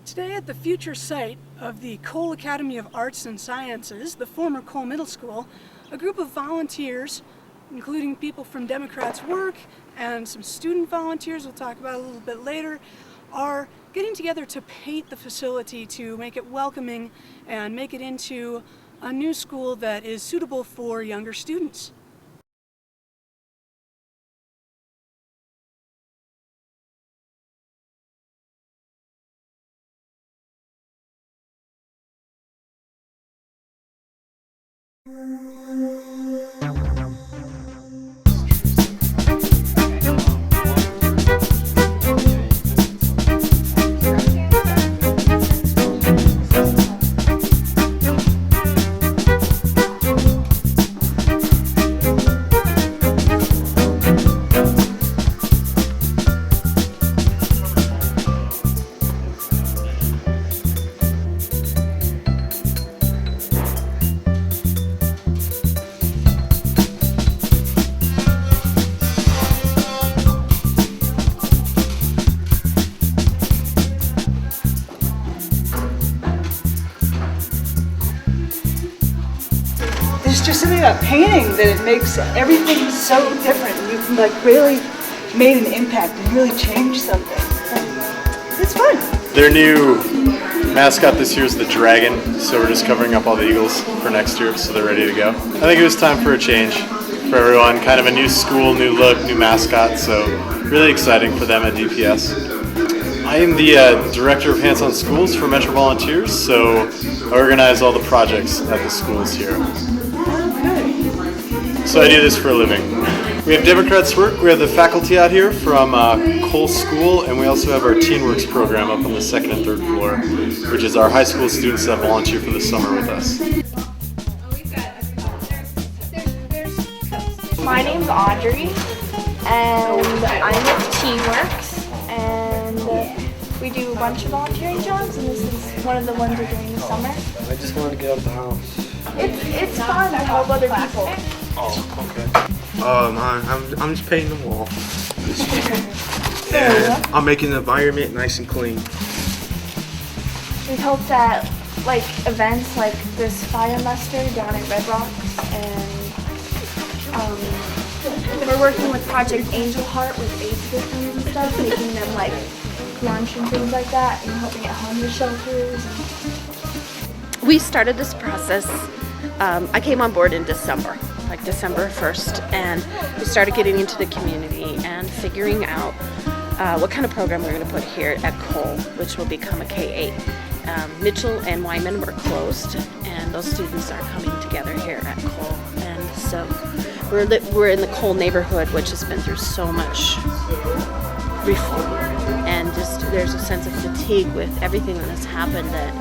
Today at the future site of the Cole Academy of Arts and Sciences, the former Cole Middle School, a group of volunteers, including people from Democrats Work and some student volunteers we'll talk about a little bit later, are getting together to paint the facility to make it welcoming and make it into a new school that is suitable for younger students. There's just something about painting that it makes everything so different. You can like really made an impact and really change something. It's fun. Their new mascot this year is the dragon, so we're just covering up all the eagles for next year, so they're ready to go. I think it was time for a change for everyone, kind of a new school, new look, new mascot, so really exciting for them at DPS. I am the Director of Hands-On Schools for Metro Volunteers, so I organize all the projects at the schools here. So I do this for a living. We have Democrats Work, we have the faculty out here from Cole School, and we also have our TeenWorks program up on the second and third floor, which is our high school students that volunteer for the summer with us. My name's Audrey, and I'm with TeenWorks, and we do a bunch of volunteering jobs, and this is one of the ones we're doing this summer. I just want to get out of the house. It's fun to help other people. Oh, okay. I'm just painting the wall. And I'm making the environment nice and clean. We've helped at like events like this fire muster down at Red Rocks, and we're working with Project Angel Heart with AIDS victims and stuff, making them like lunch and things like that, and helping at homeless shelters. We started this process, I came on board in December, like December 1st, and we started getting into the community and figuring out what kind of program we're going to put here at Cole, which will become a K-8. Mitchell and Wyman were closed, and those students are coming together here at Cole. And so we're in the Cole neighborhood, which has been through so much reform, and just there's a sense of fatigue with everything that has happened that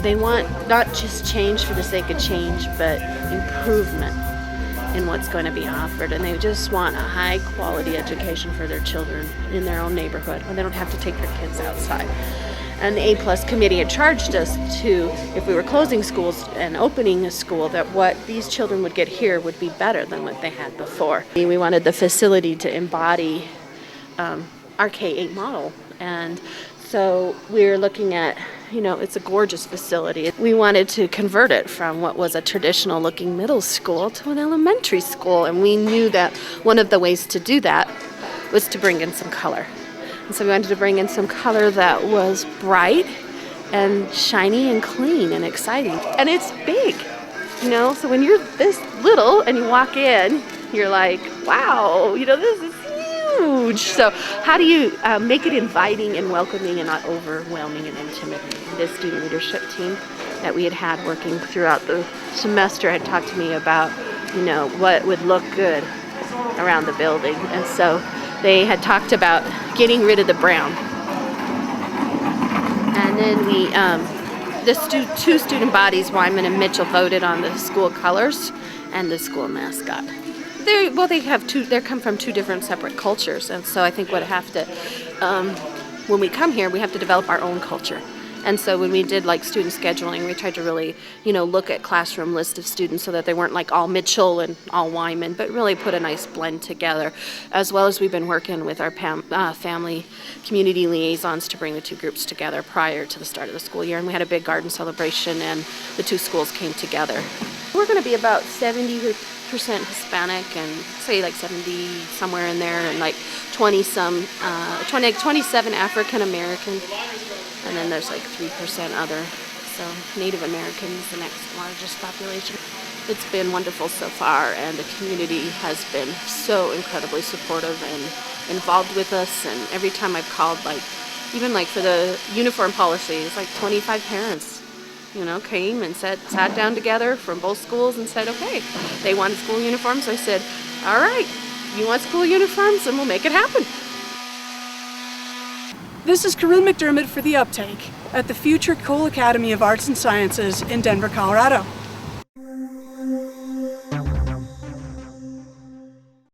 they want not just change for the sake of change, but improvement in what's going to be offered, and they just want a high quality education for their children in their own neighborhood when they don't have to take their kids outside. And the A+ committee had charged us to, if we were closing schools and opening a school, that what these children would get here would be better than what they had before. We wanted the facility to embody our K-8 model, and so we're looking at, it's a gorgeous facility. We wanted to convert it from what was a traditional looking middle school to an elementary school, and we knew that one of the ways to do that was to bring in some color. And so we wanted to bring in some color that was bright and shiny and clean and exciting. And it's big, so when you're this little and you walk in, you're like, wow, this is huge. So how do you make it inviting and welcoming and not overwhelming and intimidating? This student leadership team that we had working throughout the semester had talked to me about, what would look good around the building. And so they had talked about getting rid of the brown. And then the two student bodies, Wyman and Mitchell, voted on the school colors and the school mascot. They come from two different separate cultures, and so I think when we come here, we have to develop our own culture And so when we did like student scheduling, we tried to really, look at classroom list of students so that they weren't like all Mitchell and all Wyman, but really put a nice blend together. As well as we've been working with our family community liaisons to bring the two groups together prior to the start of the school year. And we had a big garden celebration and the two schools came together. We're going to be about 70% Hispanic and say like 70 somewhere in there, and like 27 African American, and then there's like 3% other. So Native American is the next largest population. It's been wonderful so far, and the community has been so incredibly supportive and involved with us. And every time I've called, like even like for the uniform policy, it's like 25 parents came and sat down together from both schools and said, okay, they wanted school uniforms. So I said, all right, you want school uniforms, and we'll make it happen. This is Corinne McDermott for The Uptake at the future Cole Academy of Arts and Sciences in Denver, Colorado.